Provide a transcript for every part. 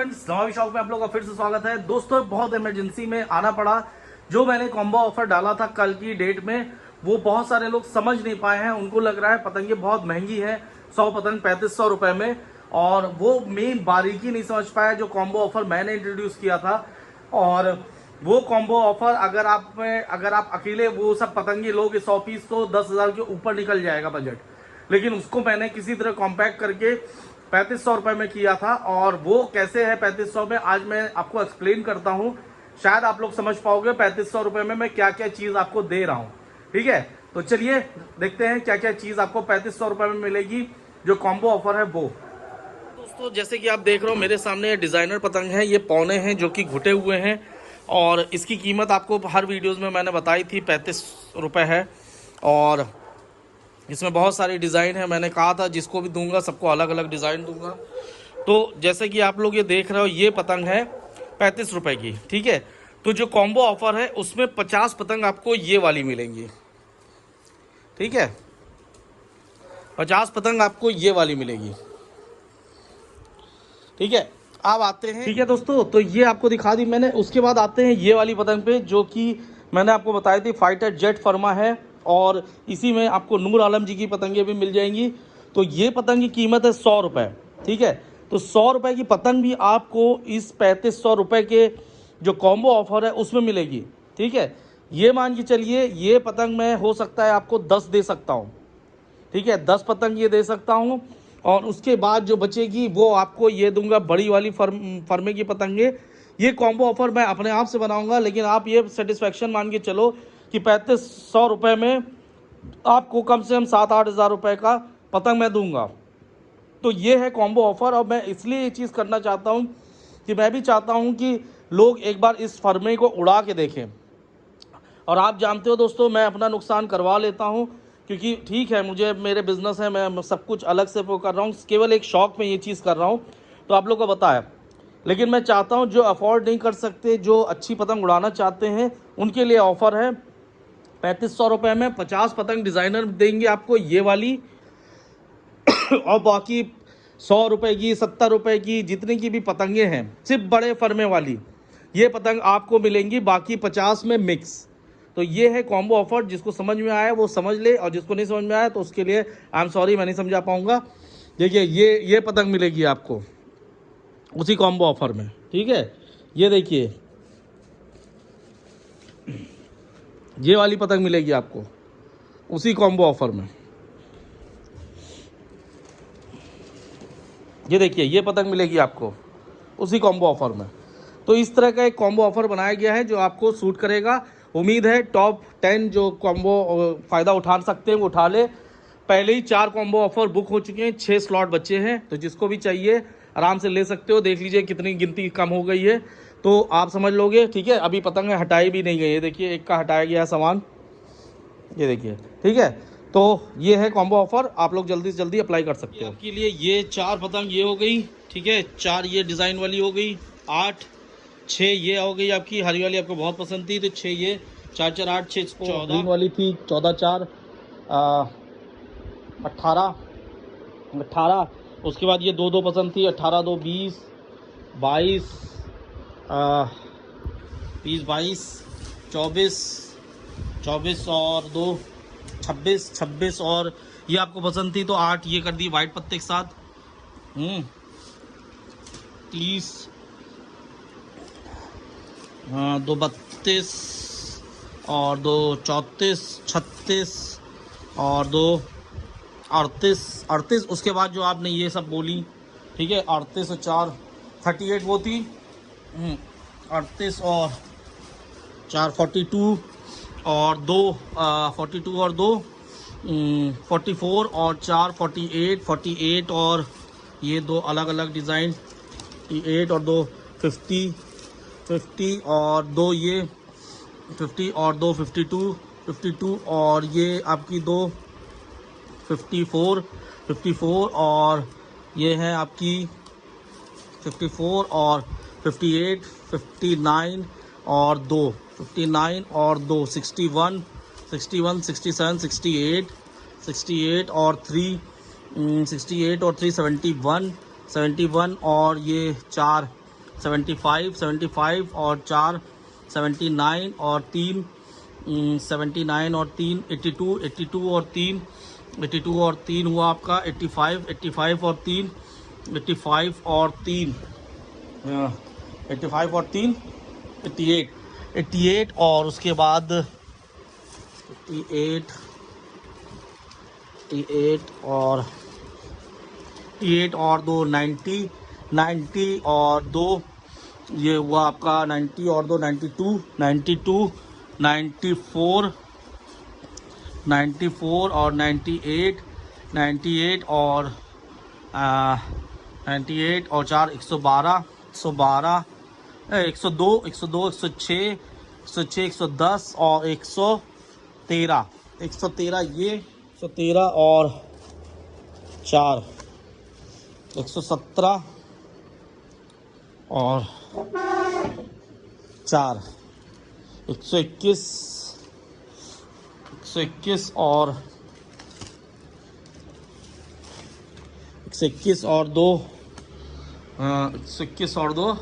Friends, नवाबी shop में आप लोगों का फिर से स्वागत है। दोस्तों, बहुत इमरजेंसी में आना पड़ा। जो मैंने कॉम्बो ऑफर डाला था कल की डेट में, वो बहुत सारे लोग समझ नहीं पाए हैं। उनको लग रहा है पतंगे बहुत महंगी है, 100 पतंग 3500 रुपए में, और वो मेन बारीकी नहीं समझ पाया जो कॉम्बो ऑफर मैंने इंट्रोड्यूस किया था। और वो कॉम्बो ऑफर अगर आप अकेले वो सब पतंगे लोगे 100 पीस, तो 10,000 के ऊपर निकल जाएगा बजट। लेकिन उसको मैंने किसी तरह कॉम्पैक्ट करके 3500 रुपए में किया था। और वो कैसे है 3500 में, आज मैं आपको एक्सप्लेन करता हूँ। शायद आप लोग समझ पाओगे 3500 रुपए में मैं क्या क्या चीज आपको दे रहा हूँ। ठीक है, तो चलिए देखते हैं क्या क्या चीज आपको 3500 रुपए में मिलेगी जो कॉम्बो ऑफर है वो। दोस्तों, जैसे कि आप देख रहे हो मेरे सामने डिजाइनर पतंग है, ये पौने हैं जो कि घुटे हुए हैं। और इसकी कीमत आपको हर वीडियोस में मैंने बताई थी, 35 रुपए है। और इसमें बहुत सारी डिज़ाइन है। मैंने कहा था जिसको भी दूंगा सबको अलग अलग डिज़ाइन दूंगा। तो जैसे कि आप लोग ये देख रहे हो, ये पतंग है 35 रुपए की। ठीक है, तो जो कॉम्बो ऑफर है उसमें 50 पतंग आपको ये वाली मिलेंगी। ठीक है, 50 पतंग आपको ये वाली मिलेगी। ठीक है, अब आते हैं। ठीक है दोस्तों, तो ये आपको दिखा दी मैंने। उसके बाद आते हैं ये वाली पतंग पे, जो कि मैंने आपको बताई थी, फाइटर जेट फर्मा है। और इसी में आपको नूर आलम जी की पतंगे भी मिल जाएंगी। तो ये पतंग की कीमत है 100 रुपये। ठीक है, तो 100 रुपये की पतंग भी आपको इस 3500 रुपये के जो कॉम्बो ऑफर है उसमें मिलेगी। ठीक है, ये मान के चलिए, ये पतंग मैं हो सकता है आपको 10 दे सकता हूँ। ठीक है, 10 पतंग ये दे सकता हूँ। और उसके बाद जो बचेगी वो आपको ये दूंगा, बड़ी वाली फर्मे की पतंगे। ये कॉम्बो ऑफर मैं अपने आप से बनाऊंगा, लेकिन आप ये सेटिस्फेक्शन मान के चलो कि 3500 रुपये में आपको कम से कम 7-8 हज़ार रुपये का पतंग मैं दूंगा। तो ये है कॉम्बो ऑफर। और मैं इसलिए ये चीज़ करना चाहता हूँ कि मैं भी चाहता हूँ कि लोग एक बार इस फर्मे को उड़ा के देखें। और आप जानते हो दोस्तों, मैं अपना नुकसान करवा लेता हूँ, क्योंकि ठीक है, मुझे मेरे बिज़नेस है, मैं सब कुछ अलग से वो कर रहा हूँ, केवल एक शौक़ में ये चीज़ कर रहा हूँ। तो आप लोग को बताया, लेकिन मैं चाहता हूँ जो अफोर्ड नहीं कर सकते, जो अच्छी पतंग उड़ाना चाहते हैं, उनके लिए ऑफ़र है 3500 रुपये में 50 पतंग डिज़ाइनर देंगे आपको ये वाली। और बाकी 100 रुपये की, 70 रुपये की, जितनी की भी पतंगे हैं, सिर्फ बड़े फर्मे वाली ये पतंग आपको मिलेंगी, बाकी 50 में मिक्स। तो ये है कॉम्बो ऑफर। जिसको समझ में आया वो समझ ले, और जिसको नहीं समझ में आया तो उसके लिए आई एम सॉरी, मैं नहीं समझा पाऊंगा। देखिए, ये पतंग मिलेगी आपको उसी कॉम्बो ऑफर में। ठीक है, ये देखिए, ये वाली पतंग मिलेगी आपको उसी कॉम्बो ऑफर में। ये देखिए, ये पतंग मिलेगी आपको उसी कॉम्बो ऑफर में। तो इस तरह का एक कॉम्बो ऑफर बनाया गया है जो आपको सूट करेगा। उम्मीद है टॉप 10 जो कॉम्बो फ़ायदा उठा सकते हैं वो उठा ले। पहले ही 4 कॉम्बो ऑफर बुक हो चुके हैं, 6 स्लॉट बचे हैं। तो जिसको भी चाहिए आराम से ले सकते हो। देख लीजिए कितनी गिनती कम हो गई है, तो आप समझ लोगे। ठीक है, अभी पतंग हटाई भी नहीं गई है। देखिए, एक का हटाया गया है सामान, ये देखिए। ठीक है, तो ये है कॉम्बो ऑफर, आप लोग जल्दी से जल्दी अप्लाई कर सकते हो। आपके लिए ये 4 पतंग ये हो गई। ठीक है, 4 ये डिज़ाइन वाली हो गई, 8, 6 ये हो गई आपकी हरी वाली, आपको बहुत पसंद थी तो 6 ये, 4 4 8 6 14 ग्रीन वाली थी, 14 4 18। उसके बाद ये 2 पसंद थी, 18 2 20 22 20 22 24 और 2 26 और ये आपको पसंद थी तो 8 ये कर दी वाइट पत्ते के साथ। 30 2 32 और 2 34 36 और 2 38। उसके बाद जो आपने ये सब बोली, ठीक है, 38 और 4 38 वो थी। 38 और 4 42 और 2 42 और 2 44 और 4 48 और ये 2 अलग अलग डिज़ाइन 8 और 2 50 और 2 ये 50 और 2 52 और ये आपकी 2 54 और ये है आपकी 54 और 58 59 और 2 59 और 2 61 67 68 और 3 68 और 3 71 और ये 4 75 और 4 79 और 3 79 और 3 82 और 3 82 और 3 हुआ आपका 85 और 3 85 और 3 85 और 3 88 और उसके बाद 88 और 88 और 2 90 और 2 ये हुआ आपका 90 और 2 92 94 और 98 और 98 और 4 112 102 106 110 और 113 ये 113 और 4 117 और 4 121 और 121 और 2 121 और 2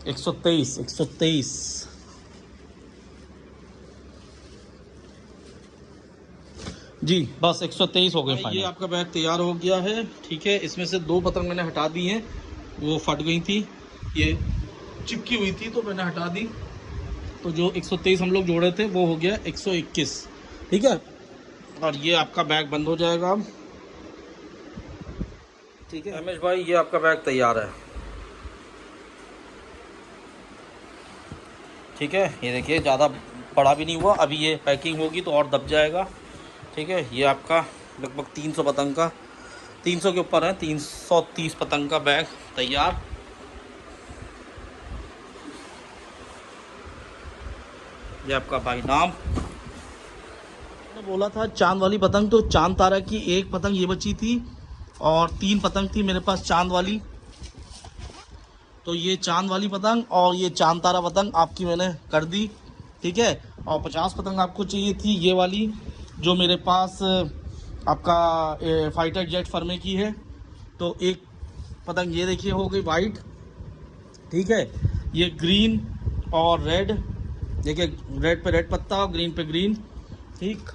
123 जी, बस 123 हो गए फाइनल। ये आपका बैग तैयार हो गया है, ठीक है। इसमें से 2 पतंग मैंने हटा दी हैं, वो फट गई थी, ये चिपकी हुई थी तो मैंने हटा दी। तो जो 123 हम लोग जोड़े थे वो हो गया 121, ठीक है। और ये आपका बैग बंद हो जाएगा, ठीक है। रमेश भाई ये आपका बैग तैयार है, ठीक है। ये देखिए ज़्यादा बड़ा भी नहीं हुआ, अभी ये पैकिंग होगी तो और दब जाएगा, ठीक है। ये आपका लगभग 300 पतंग का, 300 के ऊपर है, 330 पतंग का बैग तैयार। ये आपका भाई नाम मैंने बोला था चांद वाली पतंग, तो चांद तारा की एक पतंग ये बची थी और 3 पतंग थी मेरे पास चांद वाली। तो ये चांद वाली पतंग और ये चांद तारा पतंग आपकी मैंने कर दी, ठीक है। और 50 पतंग आपको चाहिए थी ये वाली जो मेरे पास आपका फाइटर जेट फर्मे की है। तो एक पतंग ये देखिए हो गई वाइट, ठीक है। ये ग्रीन और रेड, देखिए रेड पे रेड पत्ता और ग्रीन पे ग्रीन, ठीक।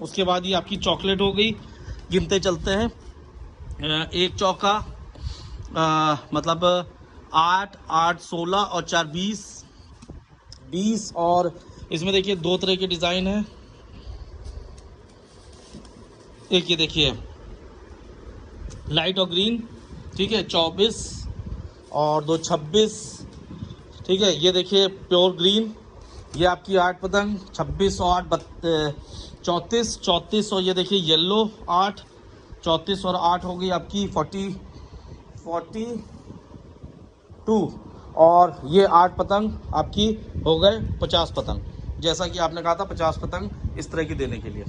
उसके बाद ये आपकी चॉकलेट हो गई, गिनते चलते हैं। एक चौका मतलब 8 8 16 और 4 20 और इसमें देखिए 2 तरह के डिज़ाइन है। एक ये देखिए लाइट और ग्रीन, ठीक है, 24 और 2 26, ठीक है। ये देखिए प्योर ग्रीन, ये आपकी 8 पतंग 26 और 8 34 और ये देखिए येलो 8 34 और 8 हो गई आपकी 42 और ये 8 पतंग आपकी हो गए 50 पतंग, जैसा कि आपने कहा था 50 पतंग इस तरह की देने के लिए।